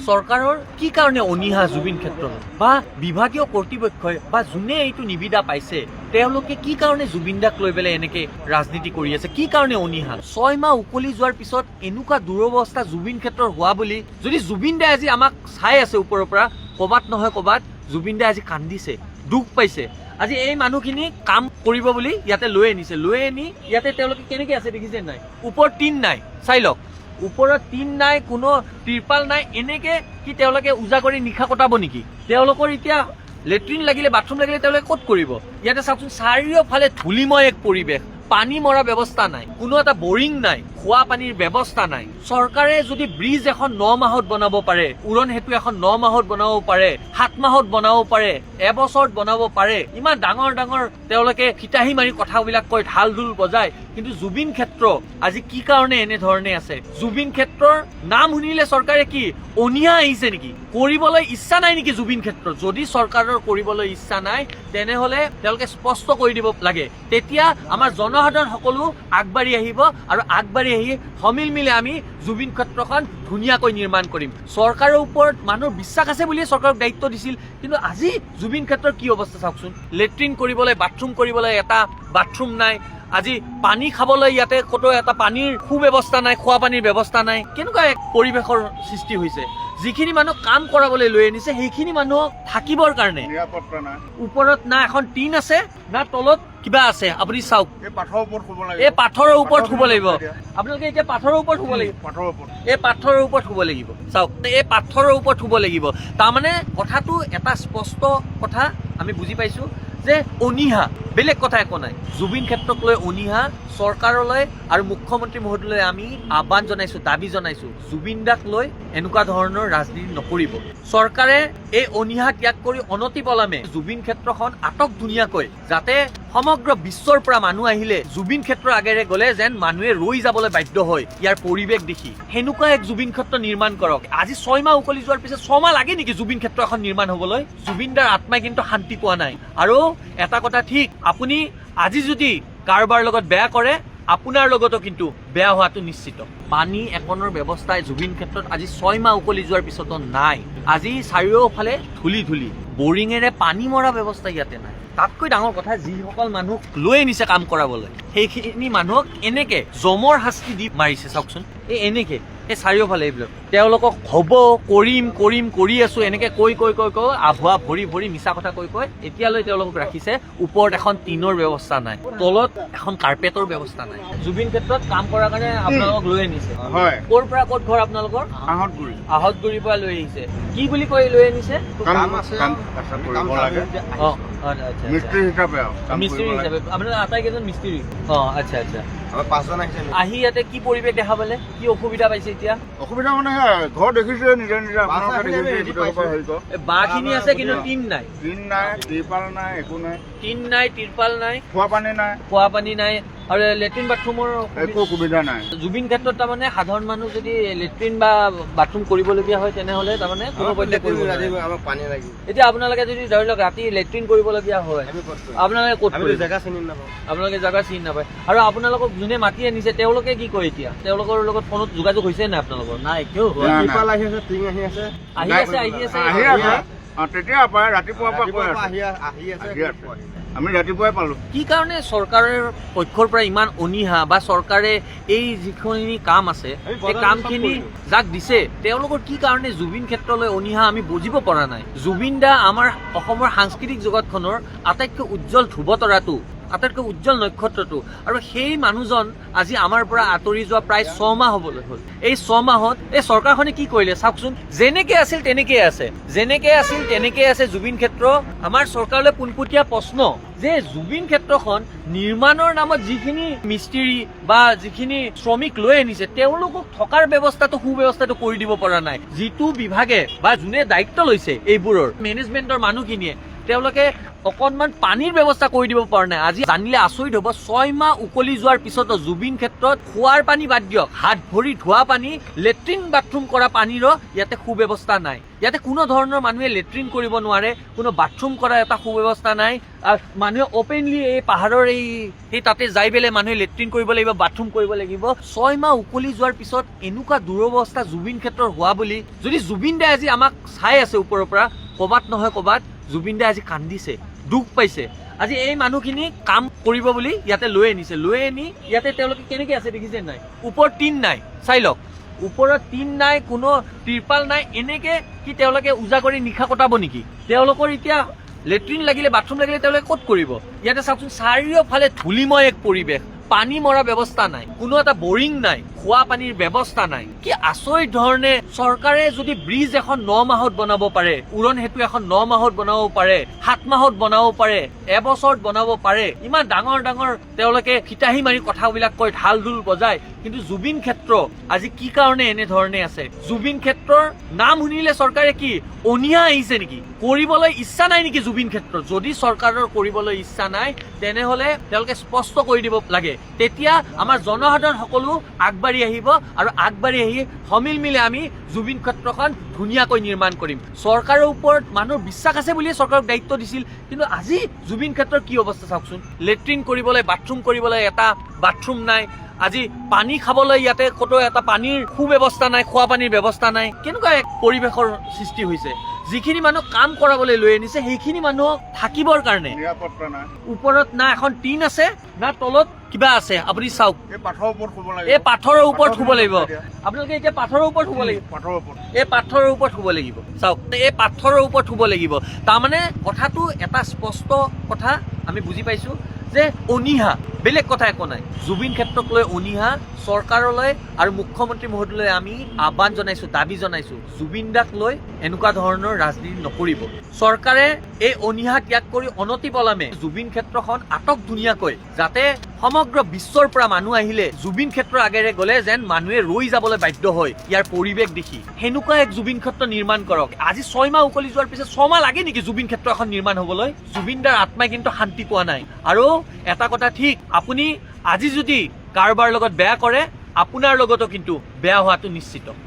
চৰকাৰৰ কি কাৰণে অনীহা জুবিন ক্ষেত্ৰত বা বিভাগীয় কৰ্তৃপক্ষই বা যোনে এইটো নিবিদা পাইছে তেওঁলোকে কি কাৰণে জুবিন দাক লৈ পেলাই এনেকে ৰাজনীতি কৰি আছে, কি কাৰণে অনীহা? 6 মাহ উকলি যোৱাৰ পিছত এনেকুৱা দুৰৱস্থা জুবিন ক্ষেত্ৰৰ হোৱা বুলি যদি জুবিন দাই আজি আমাক চাই আছে ওপৰৰ পৰা, ক'বাত নহয় ক'বাত জুবিন দাই আজি কান্দিছে, দুখ পাইছে। আজি এই মানুহখিনি কাম কৰিব বুলি ইয়াতে লৈ আনিছে, লৈ আনি ইয়াতে তেওঁলোকে কেনেকে আছে দেখিছে নাই? ওপৰত টিন নাই, চাই লওক, ওপৰত টিন নাই, কোনো তিৰপাল নাই, এনেকে কি তেওঁলোকে উজাগৰি নিশা কটাব নেকি? তেওঁলোকৰ এতিয়া লেট্ৰিন লাগিলে, বাথৰুম লাগিলে তেওঁলোকে ক'ত কৰিব? ইয়াতে চাওকচোন চাৰিওফালে ধূলিময় এক পৰিৱেশ, পানী মৰা ব্যৱস্থা নাই, কোনো এটা বৰিং নাই, খোৱা পানীৰ ব্যৱস্থা নাই। চৰকাৰে যদি ব্ৰিজ এখন 9 মাহত বনাব পাৰে, উৰণ সেতু এখন 9 মাহত বনাব পাৰে, 7 মাহত বনাব পাৰে, এবছৰত বনাব পাৰে, ইমান ডাঙৰ ডাঙৰ তেওঁলোকে ফিতাহী মাৰি কথাবিলাক কয়, ঢাল ঢোল বজায়, কিন্তু জুবিন ক্ষেত্ৰ আজি কি কাৰণে এনেধৰণে আছে? জুবিন ক্ষেত্ৰৰ নাম শুনিলে চৰকাৰে কি অনীহা আহিছে নেকি? কৰিবলৈ ইচ্ছা নাই নেকি জুবিন ক্ষেত্ৰত? যদি চৰকাৰৰ কৰিবলৈ ইচ্ছা নাই তেনেহলে তেওঁলোকে স্পষ্ট কৰি দিব লাগে, তেতিয়া আমাৰ জনসাধাৰণ সকলো আগবাঢ়ি আহিব আৰু আগবাঢ়ি আহি সমিল মিলে আমি জুবিন ক্ষেত্ৰখন ধুনীয়াকৈ নিৰ্মাণ কৰিম। চৰকাৰৰ ওপৰত মানুহৰ বিশ্বাস আছে বুলিয়ে চৰকাৰক দায়িত্ব দিছিল, কিন্তু আজি জুবিন ক্ষেত্ৰৰ কি অৱস্থা চাওকচোন। লেট্ৰিন কৰিবলৈ, বাথৰুম কৰিবলৈ এটা বাথৰুম নাই, আজি পানী খাবলৈ ইয়াতে ক'তো এটা পানীৰ সুব্যৱস্থা নাই, খোৱা পানীৰ ব্যৱস্থা নাই। কেনেকুৱা এক পৰিৱেশৰ সৃষ্টি হৈছে? যিখিনি মানুহ কাম কৰাবলৈ লৈ আনিছে সেইখিনি মানুহক থাকিবৰ কাৰণে নিৰাপত্তা নাই, ওপৰত না এখন টিন আছে না তলত কিবা আছে। আপুনি চাওক, এই পাথৰৰ ওপৰত শুব লাগিব, এই পাথৰৰ ওপৰত শুব লাগিব। আপোনালোকে এতিয়া পাথৰৰ ওপৰত শুব লাগিব, পাথৰৰ ওপৰত, এই পাথৰৰ ওপৰত শুব লাগিব। চাওক, এই পাথৰৰ ওপৰত শুব লাগিব। তাৰমানে কথাটো এটা স্পষ্ট কথা আমি বুজি পাইছো যে অনীহা, বেলেগ কথা একো নাই। জুবিন ক্ষেত্ৰক লৈ অনীহা। চৰকাৰলৈ আৰু মুখ্যমন্ত্ৰী মহোদয়লৈ আমি আহ্বান জনাইছো, দাবী জনাইছো, জুবিন দাক লৈ এনেকুৱা ধৰণৰ ৰাজনীতি নকৰিব। চৰকাৰে এই অনীহা ত্যাগ কৰি অনতিপলমে জুবিন ক্ষেত্ৰখন আটক ধুনীয়াকৈ, যাতে সমগ্ৰ বিশ্বৰ পৰা মানুহ আহিলে জুবিন ক্ষেত্ৰৰ আগেৰে গ'লে যেন মানুহে ৰৈ যাবলৈ বাধ্য হয় ইয়াৰ পৰিৱেশ দেখি, সেনেকুৱা এক জুবিন ক্ষেত্ৰ নিৰ্মাণ কৰক। আজি 6 মাহ উকলি যোৱাৰ পিছত 6 মাহ লাগে নেকি জুবিন ক্ষেত্ৰ এখন নিৰ্মাণ হবলৈ? জুবিন দাৰ আত্মাই কিন্তু শান্তি পোৱা নাই। আৰু এটা কথা ঠিক, আপুনি আজি যদি কাৰোবাৰ লগত বেয়া কৰে, আপোনাৰ লগতো কিন্তু বেয়া হোৱাটো নিশ্চিত। পানী একনৰ ব্যৱস্থাই জুবিন ক্ষেত্ৰত আজি 6 মাহ উকলি যোৱাৰ পিছতো নাই। আজি চাৰিওফালে ধূলি ধূলি, বৰিঙেৰে পানী মৰা ব্যৱস্থা ইয়াতে নাই। তাতকৈ ডাঙৰ কথা, যিসকল মানুহ লৈ আনিছে কাম কৰাবলৈ, সেইখিনি মানুহক এনেকে জমৰ শাস্তি দি মাৰিছে। চাওকচোন, এই এনেকে এই চাৰিওফালে এইবিলাক তেওঁলোকক হ'ব কৰিম কৰিম কৰি আছো এনেকে কৈ কৈ কৈ কৈ আভুৱা ভৰি ভৰি মিছা কথা কৈ কৈ এতিয়ালৈ তেওঁলোকক ৰাখিছে। ওপৰত এখন টিনৰ ব্যৱস্থা নাই, তলত এখন কাৰ্পেটৰ ব্যৱস্থা নাই। জুবিন ক্ষেত্ৰত কাম কৰাৰ কাৰণে আপোনালোকক লৈ আনিছে। হয়, ক'ৰ পৰা ক'ত ঘৰ আপোনালোকৰ? আহতগুৰি, আহতগুৰিৰ পৰা লৈ আহিছে। কি বুলি কৈ লৈ আনিছে? কাম কৰিব লাগে, মিস্ত্ৰী হিচাপে মিস্ত্ৰী হিচাপে। আপোনাৰ আটাইকেইজন মিস্ত্ৰী? আচ্ছা আচ্ছা। 5জন আহিছে। আহি ইয়াতে কি পৰিৱেশ দেখা পালে, কি অসুবিধা পাইছে এতিয়া? অসুবিধা মানে ঘৰ দেখিছে নিজে নিজে, আপোনালোকে দেখিছে বাঁহখিনি আছে কিন্তু টিন নাই, টিন নাই, তিৰপাল নাই, একো নাই, টিন নাই, তিৰপাল নাই, খোৱা পানী নাই, খোৱা পানী নাই, আৰু লেট্ৰিন বাথৰুমৰ একো সুবিধা নাই। জুবিন ক্ষেত্ৰত তাৰমানে সাধাৰণ মানুহ যদি লেট্ৰিন বা বাথৰুম কৰিবলগীয়া হয় তেনেহলে তাৰমানে কোনো পধ্যে কৰিব নোৱাৰে। পানী লাগিব। এতিয়া আপোনালোকে যদি ধৰি লওক ৰাতি লেট্ৰিন কৰিবলগীয়া হয়, আপোনালোকে ক'ত কৰিব? জেগা চিনি নাপাওঁ। আপোনালোকে জেগা চিনি নাপায়। আৰু আপোনালোকক যোনে মাতি আনিছে তেওঁলোকে কি কয় এতিয়া? তেওঁলোকৰ লগত ফোনত যোগাযোগ হৈছে নাই আপোনালোকৰ? নাই, কিয়? তিৰপাল আহি আছে, টিং আহি আছে, আহি আছে আহি আছে আহি আছে। তেতিয়া পায়, ৰাতিপুৱাৰ পৰা কৈ আছে, আমি ৰাতিপুৱাই পালো। কি কাৰণে চৰকাৰৰ পক্ষৰ পৰা ইমান অনীহা, বা চৰকাৰে এই যিখিনি কাম আছে এই কামখিনি যাক দিছে তেওঁলোকৰ কি কাৰণে জুবিন ক্ষেত্ৰলৈ অনীহা আমি বুজিব পৰা নাই। জুবিন দা আমাৰ অসমৰ সাংস্কৃতিক জগতখনৰ আটাইতকৈ উজ্জ্বল ধ্ৰুৱতৰাটো, আটাইতকৈ উজ্জ্বল নক্ষত্ৰটো, আৰু সেই মানুহজন আজি আমাৰ পৰা আঁতৰি যোৱা প্ৰায় 6 মাহ হবলৈ হ'ল। এই 6 মাহত এই চৰকাৰখনে কি কৰিলে চাওকচোন। যেনেকে আছিল তেনেকে আছে, যেনেকে আছিল তেনেকে আছে জুবিন ক্ষেত্ৰ। আমাৰ চৰকাৰলৈ পোনপটীয়া প্ৰশ্ন যে জুবিন ক্ষেত্ৰখন নিৰ্মাণৰ নামত যিখিনি মিস্ত্ৰী বা যিখিনি শ্ৰমিক লৈ আনিছে তেওঁলোকক থকাৰ ব্যৱস্থাটো, সুব্যৱস্থাটো কৰি দিব পৰা নাই। যিটো বিভাগে বা যোনে দায়িত্ব লৈছে এইবোৰৰ মেনেজমেন্টৰ মানুহখিনিয়ে তেওঁলোকে অকণমান পানীৰ ব্যৱস্থা কৰি দিব পৰা নাই। আজি জানিলে আচৰিত হ'ব, 6 মাহ উকলি যোৱাৰ পিছতো জুবিন ক্ষেত্ৰত খোৱাৰ পানী বাদ দিয়ক, হাত ভৰি ধোৱা পানী, লেট্ৰিন বাথৰুম কৰা পানীৰো ইয়াতে সুব্যৱস্থা নাই। ইয়াতে কোনো ধৰণৰ মানুহে লেট্ৰিন কৰিব নোৱাৰে, কোনো বাথৰুম কৰাৰ এটা সুব্যৱস্থা নাই। আৰু মানুহে অপেনলি এই পাহাৰৰ এই তাতে যাই পেলাই মানুহে লেট্ৰিন কৰিব লাগিব, বাথৰুম কৰিব লাগিব। 6 মাহ উকলি যোৱাৰ পিছত এনেকুৱা দুৰৱস্থা জুবিন ক্ষেত্ৰৰ হোৱা বুলি যদি জুবিন দাই আজি আমাক চাই আছে ওপৰৰ পৰা, ক'বাত নহয় ক'বাত জুবিন দাই আজি কান্দিছে, দুখ পাইছে। আজি এই মানুহখিনি কাম কৰিব বুলি ইয়াতে লৈ আনিছে, লৈ আনি ইয়াতে তেওঁলোকে কেনেকে আছে দেখিছে নাই, ওপৰত টিন নাই, চাই লওক, ওপৰত টিন নাই, কোনো তিৰপাল নাই, এনেকে কি তেওঁলোকে উজাগৰি নিশা কটাব নেকি? তেওঁলোকৰ এতিয়া লেট্ৰিন লাগিলে, বাথৰুম লাগিলে তেওঁলোকে ক'ত কৰিব? ইয়াতে চাওকচোন, চাৰিওফালে ধূলিময় এক পৰিৱেশ, পানী মৰা ব্যৱস্থা নাই, কোনো এটা বৰিং নাই, খোৱা পানীৰ ব্যৱস্থা নাই। কি আচৰিত ধৰণে চৰকাৰে যদি ব্ৰিজ এখন 9 মাহত বনাব পাৰে, উৰণ সেতু এখন 9 মাহত বনাব পাৰে, 7 মাহত বনাব পাৰে, এবছৰত বনাব পাৰে, ইমান ডাঙৰ ডাঙৰ তেওঁলোকে ফিতাহী মাৰি কথাবিলাক কয়, ঢাল ঢোল বজায়, কিন্তু জুবিন ক্ষেত্ৰ আজি কি কাৰণে এনেধৰণে আছে? জুবিন ক্ষেত্ৰৰ নাম শুনিলে চৰকাৰে কি অনীহা আহিছে নেকি? কৰিবলৈ ইচ্ছা নাই নেকি জুবিন ক্ষেত্ৰ? যদি চৰকাৰৰ কৰিবলৈ ইচ্ছা নাই, তেনেহলে তেওঁলোকে স্পষ্ট কৰি দিব লাগে, তেতিয়া আমাৰ জনসাধাৰণ সকলো আগবাঢ়ি আহিব আৰু আগবাঢ়ি আহি সমিল মিলে আমি জুবিন ক্ষেত্ৰখন ধুনীয়াকৈ নিৰ্মাণ কৰিম। চৰকাৰৰ ওপৰত মানুহৰ বিশ্বাস আছে বুলিয়ে চৰকাৰক দায়িত্ব দিছিল, কিন্তু আজি জুবিন ক্ষেত্ৰৰ কি অৱস্থা চাওকচোন, লেট্ৰিন কৰিবলৈ, বাথৰুম কৰিবলৈ এটা বাথৰুম নাই, আজি পানী খাবলৈ ইয়াতে ক'তো এটা পানীৰ সুব্যৱস্থা নাই, খোৱা পানীৰ ব্যৱস্থা নাই। কেনেকুৱা এক পৰিৱেশৰ সৃষ্টি হৈছে? যিখিনি মানুহ কাম কৰাবলৈ লৈ আনিছে সেইখিনি মানুহ থাকিবৰ কাৰণে নিৰাপত্তা নাই, ওপৰত না এখন টিন আছে, না তলত কিবা আছে। আপুনি চাওক, এই পাথৰৰ ওপৰত শুব লাগিব, এই পাথৰৰ ওপৰত শুব লাগিব। আপোনালোকে এতিয়া পাথৰৰ ওপৰত শুব লাগিব, পাথৰৰ ওপৰত, এই পাথৰৰ ওপৰত শুব লাগিব। চাওক, এই পাথৰৰ ওপৰত শুব লাগিব। তাৰমানে কথাটো এটা স্পষ্ট কথা আমি বুজি পাইছো যে অনীহা, বেলেগ কথা একো নাই। জুবিন ক্ষেত্ৰক লৈ অনীহা। চৰকাৰলৈ আৰু মুখ্যমন্ত্ৰী মহোদয়লৈ আমি আহ্বান জনাইছো, দাবী জনাইছো, জুবিন দাক লৈ এনেকুৱা ধৰণৰ ৰাজনীতি নকৰিব। চৰকাৰে এই অনীহা ত্যাগ কৰি অনতিপলমে জুবিন ক্ষেত্ৰখন আটক ধুনীয়াকৈ, যাতে সমগ্ৰ বিশ্বৰ পৰা মানুহ আহিলে জুবিন ক্ষেত্ৰৰ আগেৰে গ'লে যেন মানুহে ৰৈ যাবলৈ বাধ্য হয় ইয়াৰ পৰিৱেশ দেখি, সেনেকুৱা এক জুবিন ক্ষেত্ৰ নিৰ্মাণ কৰক। আজি 6 মাহ উকলি যোৱাৰ পিছত 6 মাহ লাগে নেকি জুবিন ক্ষেত্ৰ এখন নিৰ্মাণ হবলৈ? জুবিন দাৰ আত্মাই কিন্তু শান্তি পোৱা নাই। আৰু এটা কথা ঠিক, আপুনি আজি যদি কাৰোবাৰ লগত বেয়া কৰে, আপোনাৰ লগতো কিন্তু বেয়া হোৱাটো নিশ্চিত।